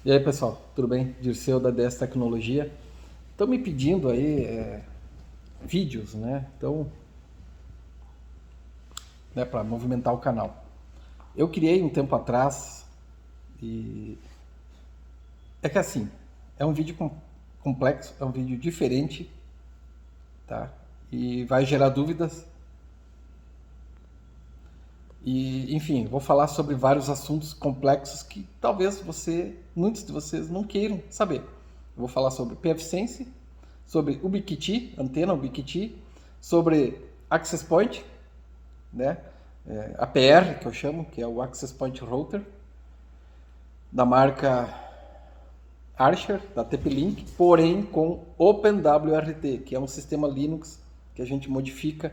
E aí, pessoal, tudo bem? Dirceu da DS Tecnologia. Estão me pedindo aí vídeos, né? Então, né, para movimentar o canal. Eu criei um tempo atrás e é que assim, é um vídeo complexo, é um vídeo diferente, tá? E vai gerar dúvidas. E, enfim, vou falar sobre vários assuntos complexos que talvez muitos de vocês não queiram saber. Eu vou falar sobre pfSense, sobre Ubiquiti, antena Ubiquiti, sobre Access Point, né? APR, que eu chamo, que é o Access Point Router, da marca Archer, da TP-Link, porém com OpenWRT, que é um sistema Linux que a gente modifica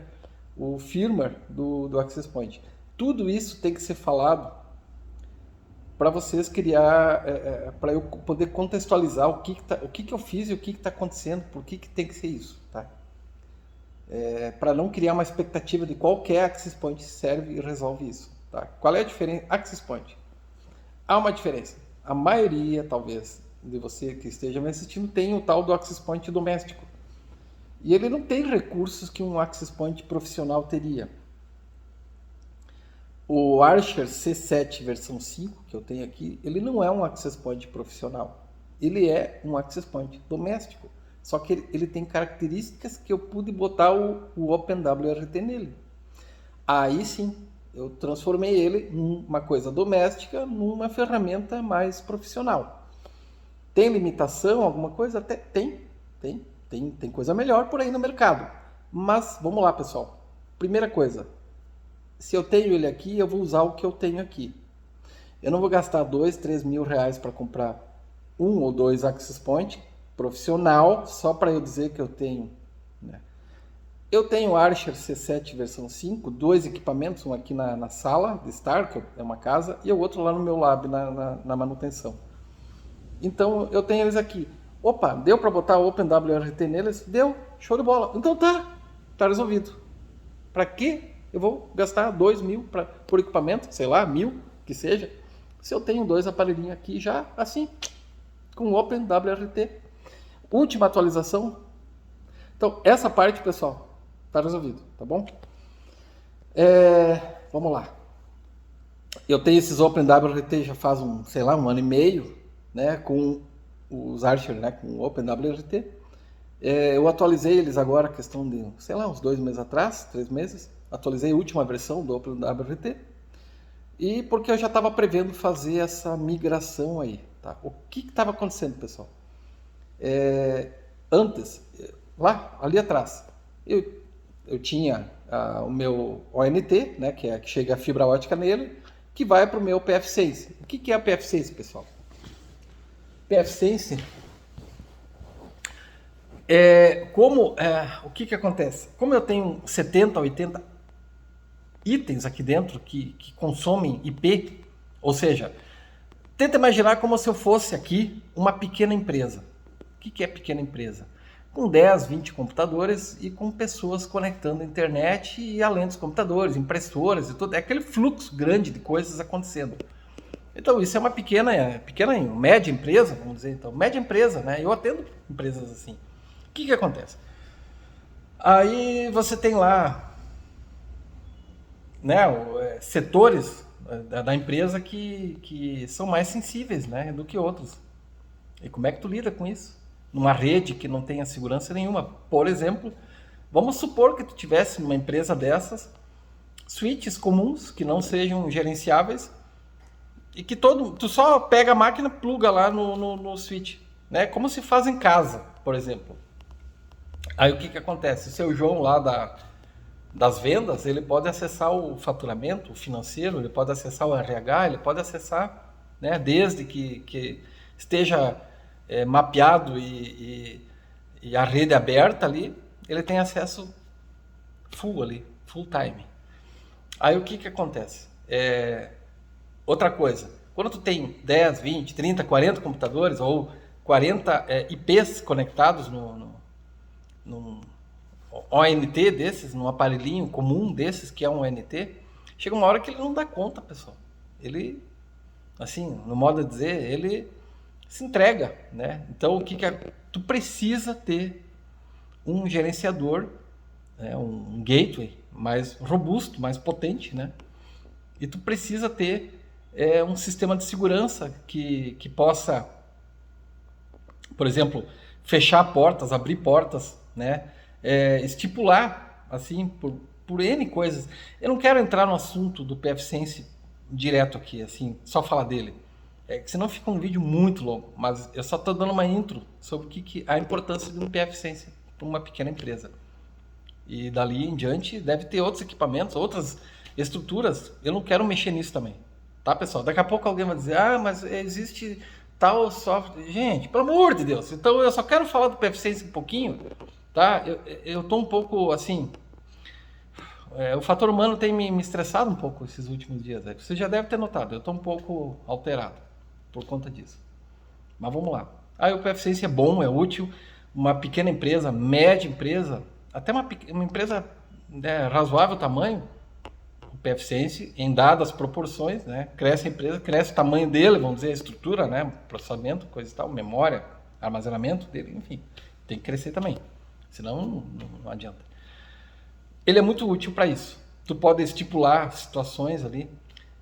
o firmware do Access Point. Tudo isso tem que ser falado para vocês criar, para eu poder contextualizar o que eu fiz e o que está acontecendo, por que tem que ser isso, tá? Para não criar uma expectativa de qualquer Access Point serve e resolve isso, tá? Qual é a diferença? Access Point. Há uma diferença. A maioria, talvez, de você que esteja me assistindo tem o tal do Access Point doméstico. E ele não tem recursos que um Access Point profissional teria. O Archer C7 versão 5, que eu tenho aqui, ele não é um Access Point profissional. Ele é um Access Point doméstico. Só que ele tem características que eu pude botar o OpenWRT nele. Aí sim, eu transformei ele numa coisa doméstica, numa ferramenta mais profissional. Tem limitação, alguma coisa? Até tem coisa melhor por aí no mercado. Mas vamos lá, pessoal. Primeira coisa, se eu tenho ele aqui, eu vou usar o que eu tenho aqui. Eu não vou gastar 2, 3 mil reais para comprar um ou dois Access Point profissional, só para eu dizer que eu tenho. Né? Eu tenho o Archer C7 versão 5, dois equipamentos, um aqui na sala de estar, que é uma casa, e o outro lá no meu lab, na manutenção. Então eu tenho eles aqui. Opa, deu para botar o OpenWRT neles? Deu, show de bola. Então tá resolvido. Para que eu vou gastar 2 mil por equipamento, sei lá, 1.000 que seja, se eu tenho dois aparelhinhos aqui já assim, com OpenWRT. Última atualização. Então, essa parte, pessoal, tá resolvido, tá bom? Vamos lá. Eu tenho esses OpenWRT já faz sei lá, um ano e meio, né, com os Archer, né, com o OpenWRT. Eu atualizei eles agora, questão de, sei lá, uns 2 meses atrás, 3 meses. Atualizei a última versão do OpenWRT. E porque eu já estava prevendo fazer essa migração aí. Tá? O que estava acontecendo, pessoal? Antes, lá, ali atrás, eu tinha o meu ONT, né, que chega a fibra ótica nele, que vai para o meu pfSense. O que é a pfSense, pessoal? pfSense o que acontece? Como eu tenho 70, 80 itens aqui dentro que consomem IP, ou seja, tenta imaginar como se eu fosse aqui uma pequena empresa. O que é pequena empresa? Com 10, 20 computadores e com pessoas conectando a internet e além dos computadores, impressoras e tudo. É aquele fluxo grande de coisas acontecendo. Então isso é uma média empresa, vamos dizer então, média empresa, né? Eu atendo empresas assim. O que acontece? Aí você tem lá, né, setores da empresa que são mais sensíveis, né, do que outros. E como é que tu lida com isso? Numa rede que não tenha segurança nenhuma. Por exemplo, vamos supor que tu tivesse numa empresa dessas switches comuns que não sejam gerenciáveis e que tu só pega a máquina, pluga lá no switch, né? Como se faz em casa, por exemplo. Aí o que acontece? O seu João lá das vendas, ele pode acessar o faturamento, o financeiro, ele pode acessar o RH, ele pode acessar, né, desde que esteja mapeado e a rede aberta ali, ele tem acesso full ali, full time. Aí o que acontece? Outra coisa, quando tu tem 10, 20, 30, 40 computadores ou 40 IPs conectados num ONT desses, num aparelhinho comum desses, que é um ONT, chega uma hora que ele não dá conta, pessoal. Ele, assim, no modo de dizer, ele se entrega, né? Então, o que tu precisa ter um gerenciador, né? Um gateway mais robusto, mais potente, né? E tu precisa ter um sistema de segurança que possa, por exemplo, fechar portas, abrir portas, né? Estipular, assim, por N coisas. Eu não quero entrar no assunto do pfSense direto aqui, assim, só falar dele. Senão fica um vídeo muito longo, mas eu só estou dando uma intro sobre a importância de um pfSense para uma pequena empresa. E dali em diante deve ter outros equipamentos, outras estruturas. Eu não quero mexer nisso também, tá, pessoal? Daqui a pouco alguém vai dizer, mas existe tal software. Gente, pelo amor de Deus. Então eu só quero falar do pfSense um pouquinho, tá? Eu tô um pouco assim... o fator humano tem me estressado um pouco esses últimos dias. Você já deve ter notado, eu estou um pouco alterado por conta disso. Mas vamos lá. O pfSense é bom, é útil. Uma pequena empresa, média empresa, até uma empresa razoável tamanho, o pfSense, em dadas proporções, né? Cresce a empresa, cresce o tamanho dele, vamos dizer, a estrutura, né? Processamento, coisa e tal, memória, armazenamento dele, enfim. Tem que crescer também. Senão não adianta. Ele é muito útil para isso. Tu pode estipular situações ali.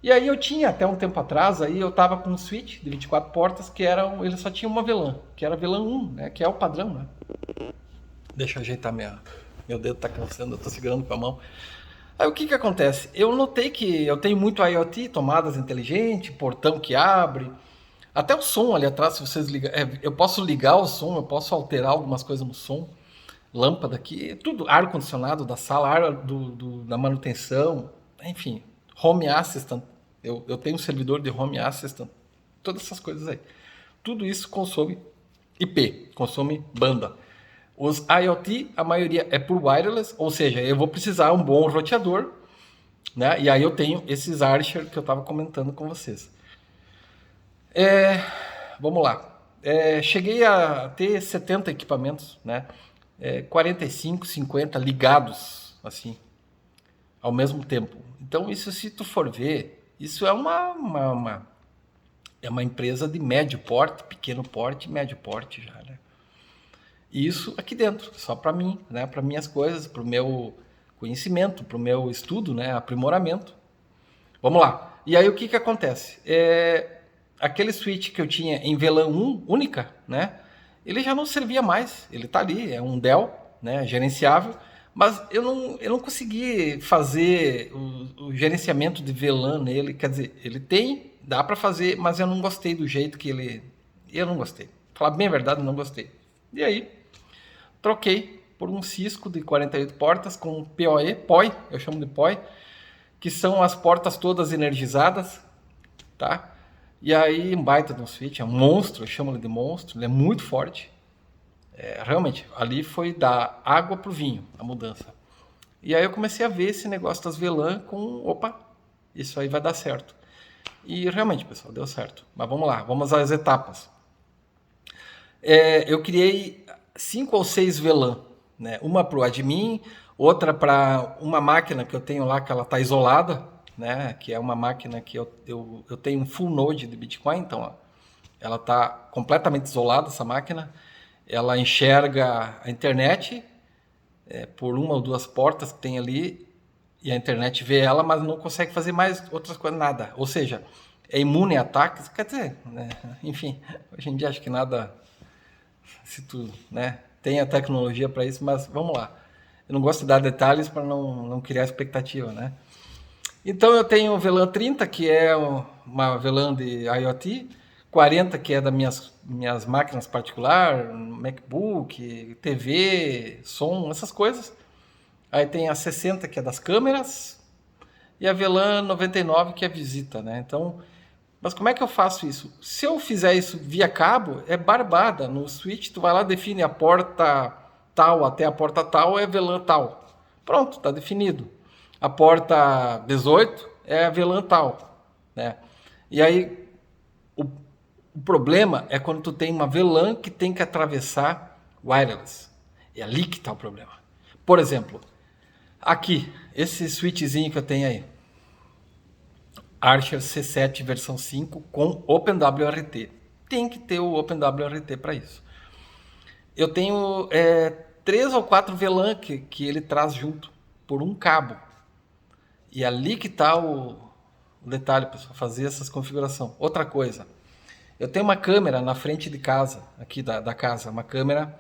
E aí eu tinha, até um tempo atrás, aí eu tava com um switch de 24 portas que ele só tinha uma VLAN, que era VLAN 1, né? Que é o padrão, né? Deixa eu ajeitar meu dedo tá cansando, eu tô segurando com a mão. Aí o que acontece? Eu notei que eu tenho muito IoT, tomadas inteligentes, portão que abre, até o som ali atrás, se vocês ligarem, eu posso ligar o som, eu posso alterar algumas coisas no som. Lâmpada aqui, tudo, ar-condicionado da sala, ar da manutenção, enfim, Home Assistant, eu tenho um servidor de Home Assistant, todas essas coisas aí. Tudo isso consome IP, consome banda. Os IoT, a maioria é por wireless, ou seja, eu vou precisar um bom roteador, né? E aí eu tenho esses Archer que eu estava comentando com vocês. Vamos lá. Cheguei a ter 70 equipamentos, né? 45, 50 ligados, assim, ao mesmo tempo. Então, isso, se tu for ver, isso é uma empresa de médio porte, pequeno porte, médio porte já, né? E isso aqui dentro, só para mim, né? Para minhas coisas, para o meu conhecimento, para o meu estudo, né? Aprimoramento. Vamos lá. E aí, o que acontece? Aquele switch que eu tinha em VLAN 1, única, né? Ele já não servia mais, ele está ali, é um Dell, né, gerenciável, mas eu não consegui fazer o gerenciamento de VLAN nele, quer dizer, ele dá para fazer, mas eu não gostei do jeito que eu não gostei, falar bem a verdade, não gostei. E aí, troquei por um Cisco de 48 portas com PoE, eu chamo de PoE, que são as portas todas energizadas, tá? E aí, um baita de um switch, é um monstro, eu chamo ele de monstro, ele é muito forte. Realmente, ali foi da água pro vinho, a mudança. E aí eu comecei a ver esse negócio das VLAN opa, isso aí vai dar certo. E realmente, pessoal, deu certo. Mas vamos lá, vamos às etapas. Eu criei 5 ou 6 VLAN, né? Uma para o admin, outra para uma máquina que eu tenho lá, que ela está isolada, né? Que é uma máquina que eu tenho um full node de Bitcoin, então ó, ela está completamente isolada, essa máquina. Ela enxerga a internet por uma ou duas portas que tem ali, e a internet vê ela, mas não consegue fazer mais outras coisas, nada. Ou seja, é imune a ataques, quer dizer, né? Enfim, hoje em dia acho que nada, se tu, né, tem a tecnologia para isso, mas vamos lá. Eu não gosto de dar detalhes para não criar expectativa, né? Então eu tenho o VLAN 30, que é uma VLAN de IoT, 40 que é das minhas máquinas particulares, MacBook, TV, som, essas coisas. Aí tem a 60 que é das câmeras e a VLAN 99 que é visita, né? Então, mas como é que eu faço isso? Se eu fizer isso via cabo, é barbada. No switch tu vai lá, define a porta tal até a porta tal é VLAN tal. Pronto, está definido. A porta 18 é a VLAN tal, né? E aí o problema é quando tu tem uma VLAN que tem que atravessar wireless. É ali que está o problema. Por exemplo, aqui, esse switchzinho que eu tenho aí, Archer C7 versão 5 com OpenWRT, tem que ter o OpenWRT para isso. Eu tenho 3 ou 4 VLAN que ele traz junto, por um cabo. E ali que está o detalhe, pessoal, fazer essas configurações. Outra coisa, eu tenho uma câmera na frente de casa, aqui da casa, uma câmera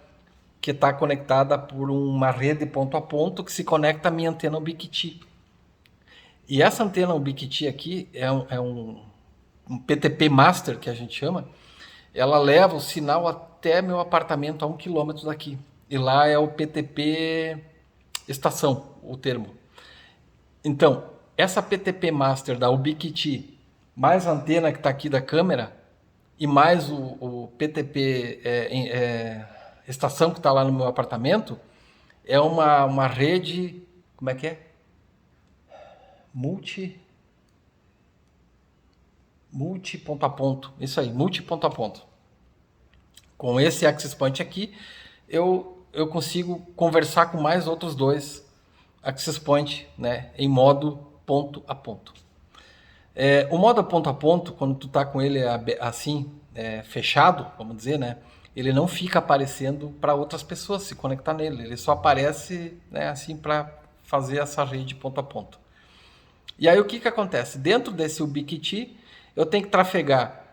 que está conectada por uma rede ponto a ponto que se conecta à minha antena Ubiquiti. E essa antena Ubiquiti aqui é um PTP Master, que a gente chama. Ela leva o sinal até meu apartamento a 1 quilômetro daqui. E lá é o PTP estação, o termo. Então, essa PTP Master da Ubiquiti, mais a antena que está aqui da câmera, e mais o PTP estação que está lá no meu apartamento, é uma rede, como é que é? Multi ponto a ponto, isso aí, multi ponto a ponto. Com esse Access Point aqui, eu consigo conversar com mais outros 2 Access Point, né, em modo ponto a ponto. O modo ponto a ponto, quando tu tá com ele assim, fechado, vamos dizer, né, ele não fica aparecendo para outras pessoas se conectar nele, ele só aparece, né, assim, para fazer essa rede ponto a ponto. E aí o que acontece? Dentro desse Ubiquiti, eu tenho que trafegar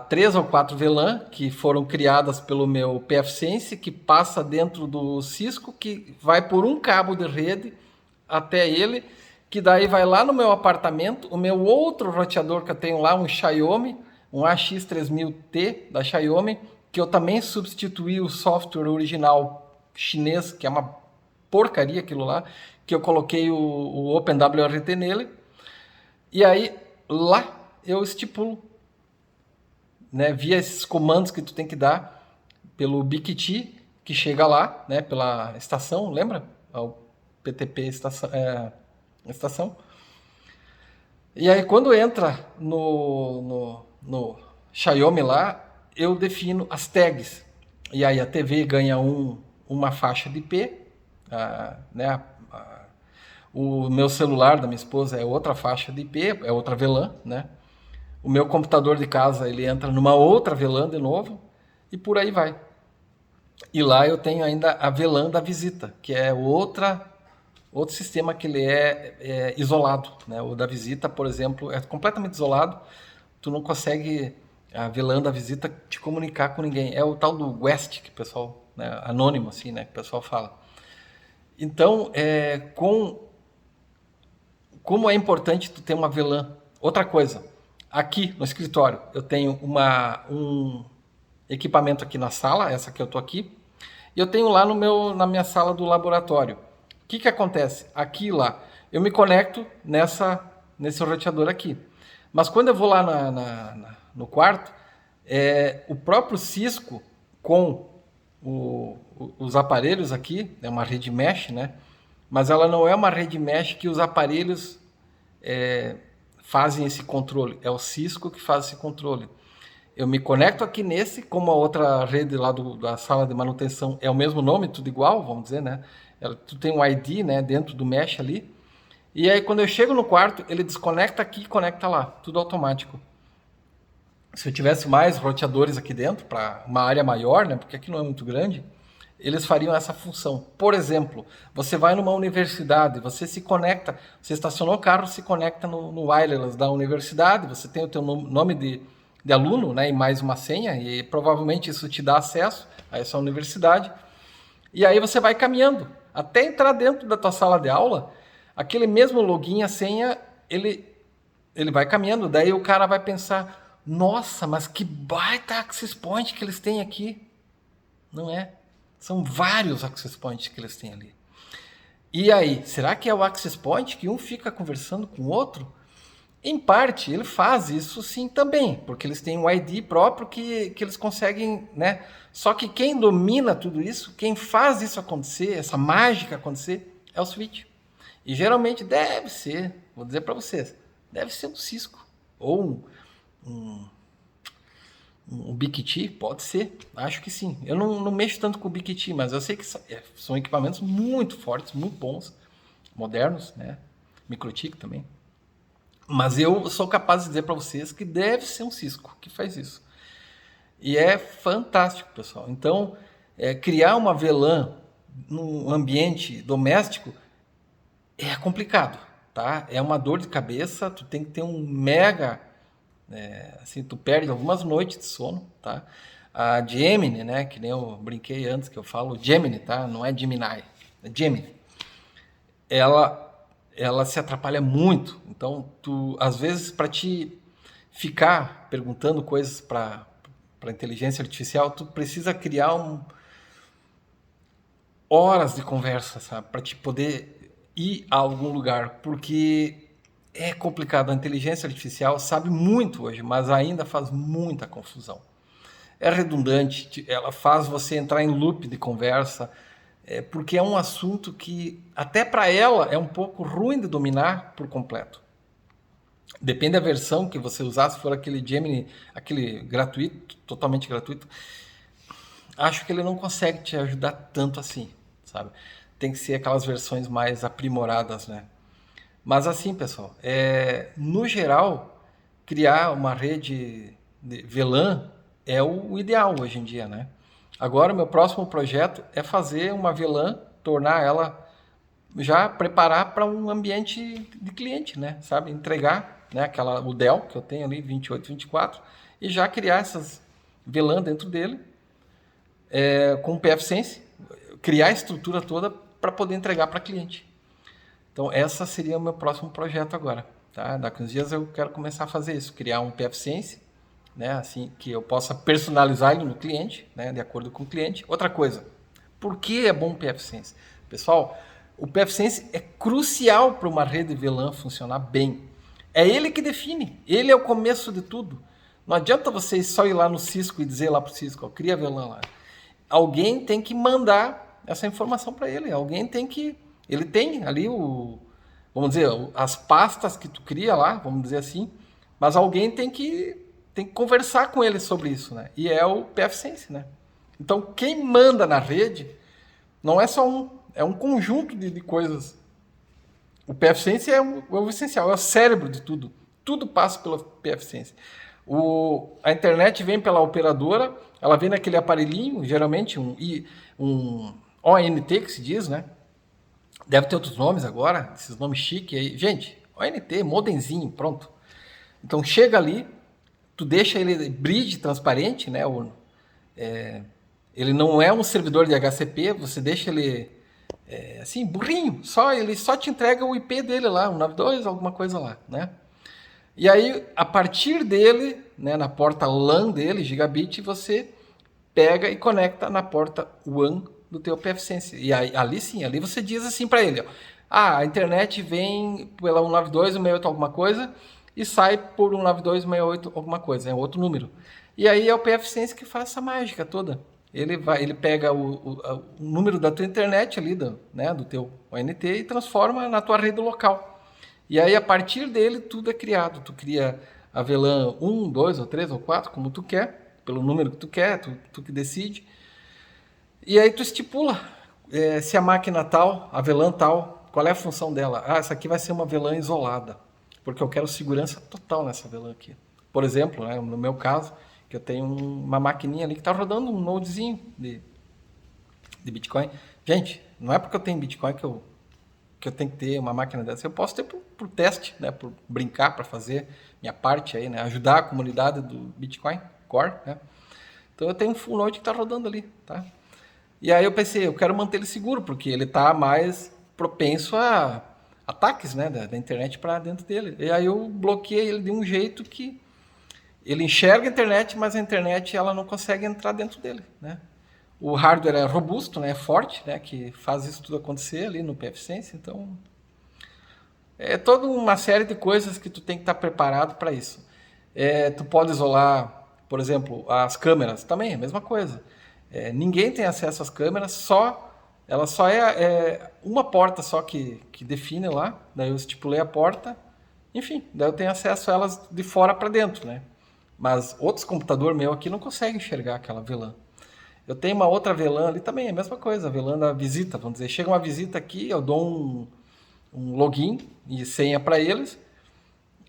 3 ou 4 VLAN que foram criadas pelo meu pfSense, que passa dentro do Cisco, que vai por um cabo de rede até ele, que daí vai lá no meu apartamento, o meu outro roteador que eu tenho lá, um Xiaomi, um AX3000T da Xiaomi, que eu também substituí o software original chinês, que é uma porcaria aquilo lá, que eu coloquei o OpenWRT nele, e aí lá eu estipulo, né, via esses comandos que tu tem que dar pelo Ubiquiti, que chega lá, né, pela estação, lembra? O PTP estação. E aí quando entra no Xiaomi lá, eu defino as tags. E aí a TV ganha uma faixa de IP, né, o meu celular da minha esposa é outra faixa de IP, é outra VLAN, né? O meu computador de casa, ele entra numa outra VLAN de novo, e por aí vai. E lá eu tenho ainda a VLAN da visita, que é outro sistema que ele é isolado, né? O da visita, por exemplo, é completamente isolado, tu não consegue, a VLAN da visita, te comunicar com ninguém. É o tal do Guest, que o pessoal, né, anônimo assim, né, que o pessoal fala. Então, como é importante tu ter uma VLAN. Outra coisa, aqui no escritório eu tenho um equipamento aqui na sala, essa que eu estou aqui, e eu tenho lá na minha sala do laboratório. O que acontece? Aqui e lá, eu me conecto nesse roteador aqui. Mas quando eu vou lá no quarto, o próprio Cisco com os aparelhos aqui, é uma rede mesh, né? Mas ela não é uma rede mesh que os aparelhos fazem esse controle. É o Cisco que faz esse controle. Eu me conecto aqui nesse, como a outra rede lá da sala de manutenção é o mesmo nome, tudo igual, vamos dizer, né? Tu tem um ID, né, dentro do mesh ali. E aí quando eu chego no quarto, ele desconecta aqui e conecta lá, tudo automático. Se eu tivesse mais roteadores aqui dentro, para uma área maior, né, porque aqui não é muito grande, eles fariam essa função. Por exemplo, você vai numa universidade, você se conecta, você estacionou o carro, se conecta no wireless da universidade, você tem o teu nome de aluno, né, e mais uma senha, e provavelmente isso te dá acesso a essa universidade. E aí você vai caminhando até entrar dentro da tua sala de aula, aquele mesmo login, a senha, ele vai caminhando, daí o cara vai pensar, nossa, mas que baita access point que eles têm aqui. Não é? São vários access points que eles têm ali. E aí, será que é o access point que um fica conversando com o outro? Em parte, ele faz isso sim também, porque eles têm um ID próprio que eles conseguem, né? Só que quem domina tudo isso, quem faz isso acontecer, essa mágica acontecer, é o switch. E geralmente deve ser, vou dizer para vocês, deve ser um Cisco ou um Ubiquiti, pode ser, acho que sim. Eu não mexo tanto com o Ubiquiti, mas eu sei que são equipamentos muito fortes, muito bons, modernos, né? MikroTik também. Mas eu sou capaz de dizer para vocês que deve ser um Cisco que faz isso. E é fantástico, pessoal. Então, criar uma VLAN num ambiente doméstico é complicado, tá? É uma dor de cabeça, tu tem que ter um mega, assim, tu perde algumas noites de sono, tá? A Gemini, né, que nem eu brinquei antes, que eu falo Gemini, tá? Não é Gemini, é Gemini. Ela se atrapalha muito. Então, tu, às vezes, para te ficar perguntando coisas para inteligência artificial, tu precisa criar horas de conversa, sabe, para te poder ir a algum lugar, porque é complicado. A inteligência artificial sabe muito hoje, mas ainda faz muita confusão. É redundante, ela faz você entrar em loop de conversa, porque é um assunto que até para ela é um pouco ruim de dominar por completo. Depende da versão que você usar, se for aquele Gemini, aquele gratuito, totalmente gratuito, acho que ele não consegue te ajudar tanto assim, sabe? Tem que ser aquelas versões mais aprimoradas, né? Mas assim, pessoal, no geral, criar uma rede de VLAN é o ideal hoje em dia, né? Agora, o meu próximo projeto é fazer uma VLAN, tornar ela, já preparar para um ambiente de cliente, né? Sabe? Entregar, né? O Dell que eu tenho ali, 28, 24, e já criar essas VLAN dentro dele, com o PFSense, criar a estrutura toda para poder entregar para cliente. Então, essa seria o meu próximo projeto agora. Tá? Daqui uns dias eu quero começar a fazer isso, criar um PFSense, né? Assim, que eu possa personalizar ele no cliente, né? De acordo com o cliente. Outra coisa, por que é bom o PFSense? Pessoal, o PFSense é crucial para uma rede VLAN funcionar bem. É ele que define, ele é o começo de tudo. Não adianta vocês só ir lá no Cisco e dizer lá para o Cisco, ó, cria VLAN lá. Alguém tem que mandar essa informação para ele. Alguém tem que... Ele tem ali vamos dizer, as pastas que tu cria lá, vamos dizer assim, mas alguém tem que conversar com ele sobre isso, né? E é o PFSense, né? Então, quem manda na rede não é só é um conjunto de coisas. O PFSense é o essencial, é o cérebro de tudo. Tudo passa pelo PFSense. A internet vem pela operadora, ela vem naquele aparelhinho, geralmente um ONT que se diz, né? Deve ter outros nomes agora, esses nomes chiques aí. Gente, ONT, modemzinho, pronto. Então chega ali, tu deixa ele bridge transparente, né? Ele não é um servidor de HCP, você deixa ele assim, burrinho, ele só te entrega o IP dele lá, 192, alguma coisa lá, né? E aí, a partir dele, né, na porta LAN dele, gigabit, você pega e conecta na porta WAN do teu PFSense. E aí, ali sim, ali você diz assim para ele, ó, a internet vem pela 192, 168 alguma coisa e sai por 192, 168 alguma coisa, é outro número. E aí é o PFSense que faz essa mágica toda. Ele pega o número da tua internet ali, do teu ONT e transforma na tua rede local. E aí, a partir dele, tudo é criado. Tu cria a VLAN 1, 2, ou 3, ou 4, como tu quer, pelo número que tu quer, tu que decide. E aí tu estipula se a máquina tal, a VLAN tal, qual é a função dela. Ah, essa aqui vai ser uma VLAN isolada, porque eu quero segurança total nessa VLAN aqui. Por exemplo, né, no meu caso, que eu tenho uma maquininha ali que está rodando um nodezinho de Bitcoin. Gente, não é porque eu tenho Bitcoin que eu tenho que ter uma máquina dessa. Eu posso ter por teste, né, por brincar, para fazer minha parte aí, né, ajudar a comunidade do Bitcoin Core, né. Então eu tenho um full node que está rodando ali, tá? E aí eu pensei, eu quero manter ele seguro, porque ele está mais propenso a ataques, né, da internet para dentro dele. E aí eu bloqueei ele de um jeito que ele enxerga a internet, mas a internet ela não consegue entrar dentro dele, né? O hardware é robusto, né, é forte, né, que faz isso tudo acontecer ali no PFSense. Então, é toda uma série de coisas que tu tem que estar preparado para isso. Tu pode isolar, por exemplo, as câmeras, também é a mesma coisa. Ninguém tem acesso às câmeras, ela só é uma porta só que define lá, daí eu estipulei a porta, enfim, daí eu tenho acesso a elas de fora para dentro, né? Mas outros computadores meu aqui não conseguem enxergar aquela VLAN. Eu tenho uma outra VLAN ali também, é a mesma coisa, a VLAN da visita, vamos dizer. Chega uma visita aqui, eu dou um login e senha para eles,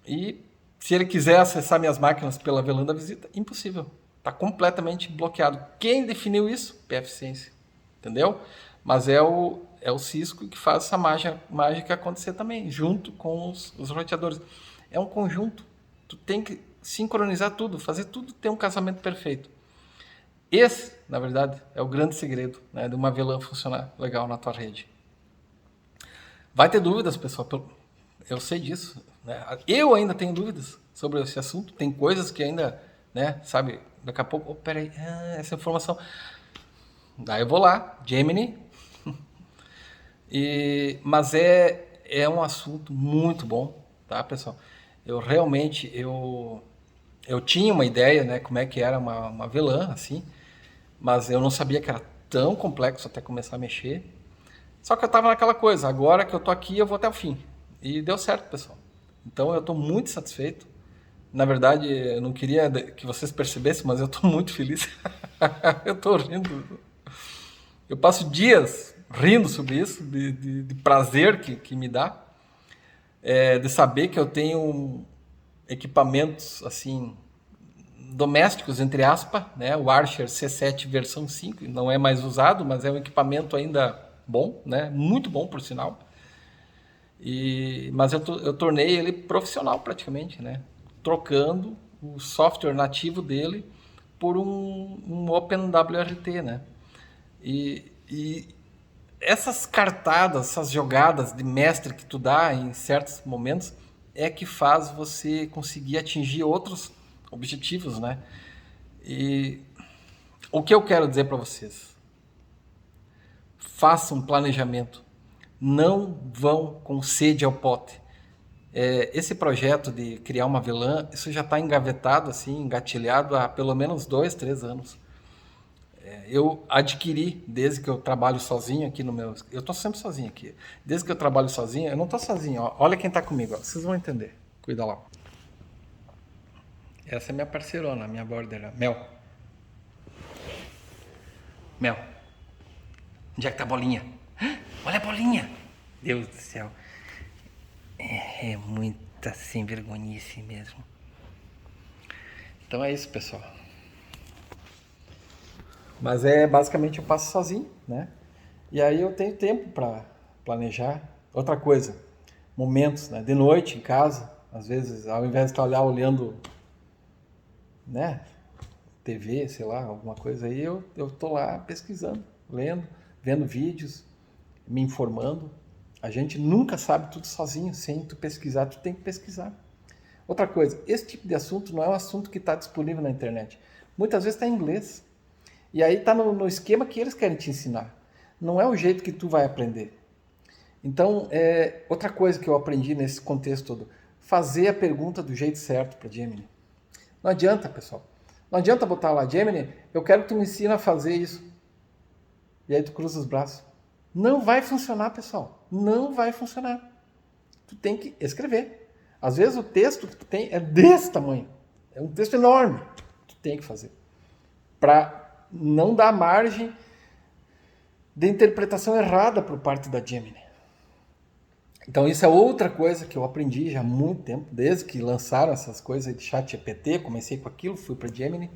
e se ele quiser acessar minhas máquinas pela VLAN da visita, impossível. Está completamente bloqueado. Quem definiu isso? PFSense. Entendeu? Mas é o Cisco que faz essa mágica acontecer também, junto com os roteadores. É um conjunto. Tu tem que sincronizar tudo, fazer tudo ter um casamento perfeito. Esse, na verdade, é o grande segredo, né, de uma VLAN funcionar legal na tua rede. Vai ter dúvidas, pessoal. Eu sei disso. Né? Eu ainda tenho dúvidas sobre esse assunto. Tem coisas que ainda, né, sabe, daqui a pouco, peraí, essa informação. Daí eu vou lá, Gemini. Mas é um assunto muito bom, tá, pessoal? Eu tinha uma ideia, né, como é que era uma VLAN, assim, mas eu não sabia que era tão complexo até começar a mexer. Só que eu tava naquela coisa, agora que eu tô aqui, eu vou até o fim. E deu certo, pessoal. Então eu tô muito satisfeito. Na verdade, eu não queria que vocês percebessem, mas eu tô muito feliz. Eu tô rindo. Eu passo dias rindo sobre isso, de prazer que me dá, de saber que eu tenho equipamentos assim domésticos, entre aspas, né? O Archer C7 versão 5 não é mais usado, mas é um equipamento ainda bom, né? Muito bom, por sinal. Mas eu tornei ele profissional praticamente, né? Trocando o software nativo dele por um OpenWRT, né? E essas cartadas, essas jogadas de mestre que tu dá em certos momentos é que faz você conseguir atingir outros objetivos, né? E o que eu quero dizer para vocês? Façam um planejamento. Não vão com sede ao pote. Esse projeto de criar uma VLAN, isso já está engavetado, assim, engatilhado há pelo menos 2, 3 anos. Eu adquiri, desde que eu trabalho sozinho aqui no meu... Eu estou sempre sozinho aqui. Desde que eu trabalho sozinho, eu não estou sozinho. Ó. Olha quem está comigo. Ó. Vocês vão entender. Cuida lá. Essa é minha parceirona, minha border. Mel. Mel. Onde é que tá a bolinha? Olha a bolinha. Deus do céu. É muita sem vergonhice mesmo. Então é isso, pessoal. Mas basicamente eu passo sozinho, né? E aí eu tenho tempo para planejar. Outra coisa, momentos, né? De noite em casa, às vezes, ao invés de estar olhando, né? TV, sei lá, alguma coisa aí, eu tô lá pesquisando, lendo, vendo vídeos, me informando. A gente nunca sabe tudo sozinho, sem tu pesquisar, tu tem que pesquisar. Outra coisa, esse tipo de assunto não é um assunto que está disponível na internet. Muitas vezes está em inglês. E aí está no esquema que eles querem te ensinar. Não é o jeito que tu vai aprender. Então, outra coisa que eu aprendi nesse contexto todo, fazer a pergunta do jeito certo para Gemini. Não adianta, pessoal. Não adianta botar lá, Gemini, eu quero que tu me ensine a fazer isso. E aí tu cruza os braços. Não vai funcionar, pessoal. Não vai funcionar. Tu tem que escrever. Às vezes o texto que tu tem é desse tamanho. É um texto enorme. Tu tem que fazer. Para não dar margem de interpretação errada por parte da Gemini. Então isso é outra coisa que eu aprendi já há muito tempo, desde que lançaram essas coisas de ChatGPT, comecei com aquilo, fui para Gemini.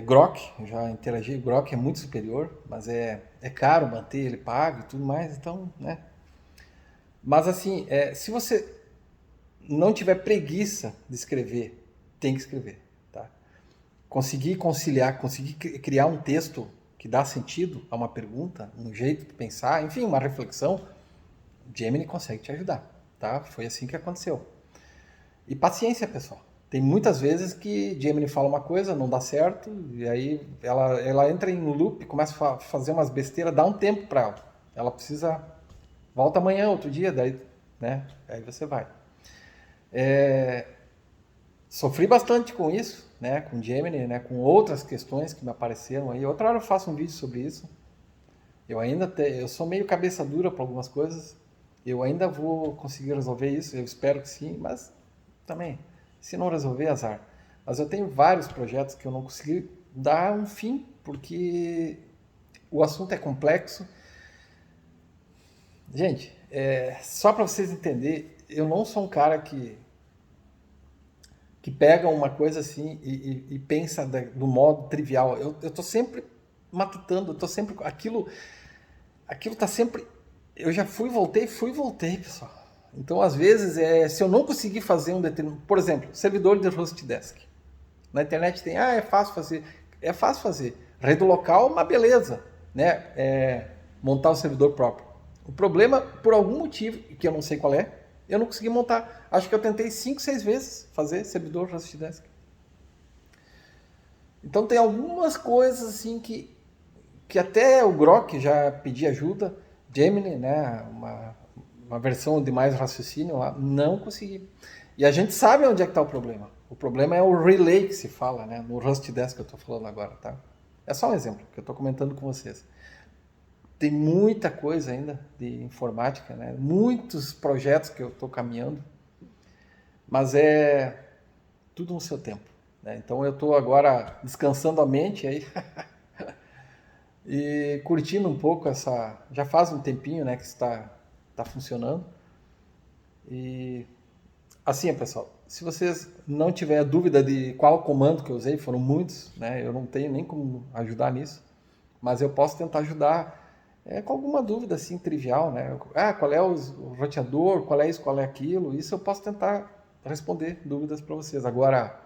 Grok, eu já interagi, Grok é muito superior, mas é caro manter ele pago e tudo mais, então, né? Mas assim, se você não tiver preguiça de escrever, tem que escrever, tá? Conseguir conciliar, conseguir criar um texto que dá sentido a uma pergunta, um jeito de pensar, enfim, uma reflexão, Gemini consegue te ajudar, tá? Foi assim que aconteceu. E paciência, pessoal. Tem muitas vezes que Gemini fala uma coisa, não dá certo, e aí ela entra em loop, começa a fazer umas besteiras, dá um tempo para ela. Ela precisa... Volta amanhã, outro dia, daí, né? Aí você vai. Sofri bastante com isso, né? Com Gemini, né? Com outras questões que me apareceram aí. Outra hora eu faço um vídeo sobre isso. Eu sou meio cabeça dura para algumas coisas. Eu ainda vou conseguir resolver isso, eu espero que sim, mas também, se não resolver, azar. Mas eu tenho vários projetos que eu não consegui dar um fim, porque o assunto é complexo. Gente, só para vocês entenderem, eu não sou um cara que que pega uma coisa assim e pensa do modo trivial. Eu tô sempre matutando, eu tô sempre. Aquilo tá sempre. Eu já fui e voltei, pessoal. Então, às vezes, se eu não conseguir fazer um determinado. Por exemplo, servidor de Host Desk. Na internet tem, é fácil fazer. É fácil fazer. Rede local, uma beleza, né? Montar o servidor próprio. O problema, por algum motivo, que eu não sei qual é, eu não consegui montar. Acho que eu tentei 5, 6 vezes fazer servidor Host Desk. Então tem algumas coisas assim que até o Grok já pedi ajuda, Gemini, né, uma versão de mais raciocínio lá, não consegui. E a gente sabe onde é que está o problema. O problema é o relay que se fala, né, no Rust Desk que eu estou falando agora, tá? É só um exemplo que eu estou comentando com vocês. Tem muita coisa ainda de informática, né? Muitos projetos que eu estou caminhando, mas é tudo no seu tempo, né? Então eu estou agora descansando a mente aí e curtindo um pouco essa. Já faz um tempinho, né, que está funcionando. E assim, pessoal, se vocês não tiverem dúvida de qual comando que eu usei, foram muitos, né? Eu não tenho nem como ajudar nisso, mas eu posso tentar ajudar com alguma dúvida assim trivial, né? Qual é o roteador, qual é isso, qual é aquilo? Isso eu posso tentar responder dúvidas para vocês. Agora,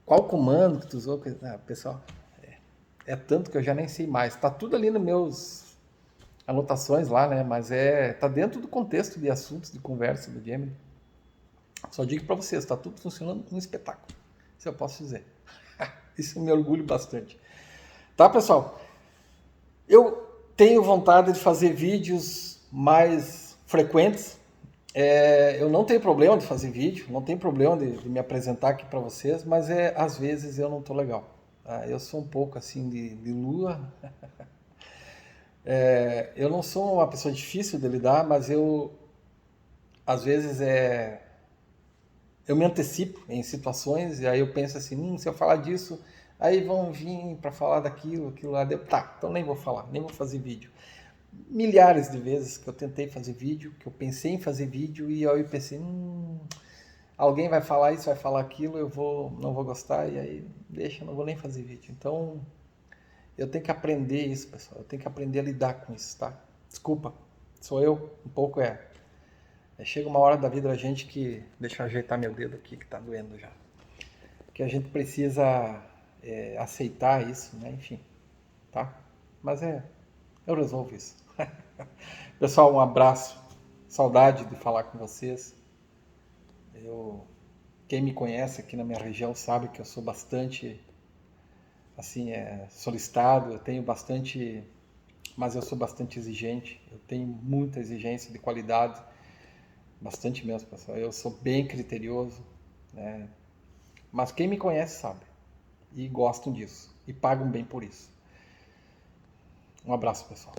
qual comando que tu usou? Pessoal, é tanto que eu já nem sei mais. Tá tudo ali nos meus anotações lá, né? Mas tá dentro do contexto de assuntos de conversa do Gemini. Só digo para vocês, tá tudo funcionando um espetáculo. Isso eu posso dizer. Isso me orgulho bastante. Tá, pessoal? Eu tenho vontade de fazer vídeos mais frequentes. Eu não tenho problema de fazer vídeo, não tenho problema de me apresentar aqui para vocês, mas às vezes eu não tô legal. Tá? Eu sou um pouco assim de lua. Eu não sou uma pessoa difícil de lidar, mas às vezes eu me antecipo em situações e aí eu penso assim, se eu falar disso, aí vão vir para falar daquilo, aquilo lá, tá, então nem vou falar, nem vou fazer vídeo. Milhares de vezes que eu tentei fazer vídeo, que eu pensei em fazer vídeo e aí eu pensei, alguém vai falar isso, vai falar aquilo, não vou gostar e aí deixa, não vou nem fazer vídeo. Então, eu tenho que aprender isso, pessoal. Eu tenho que aprender a lidar com isso, tá? Desculpa, sou eu, um pouco chega uma hora da vida da gente que, deixa eu ajeitar meu dedo aqui que tá doendo já, que a gente precisa aceitar isso, né? Enfim, tá? Mas eu resolvo isso. Pessoal, um abraço. Saudade de falar com vocês. Quem me conhece aqui na minha região sabe que eu sou bastante assim, solicitado, eu tenho bastante, mas eu sou bastante exigente. Eu tenho muita exigência de qualidade, bastante mesmo, pessoal. Eu sou bem criterioso, né? Mas quem me conhece sabe e gostam disso e pagam bem por isso. Um abraço, pessoal.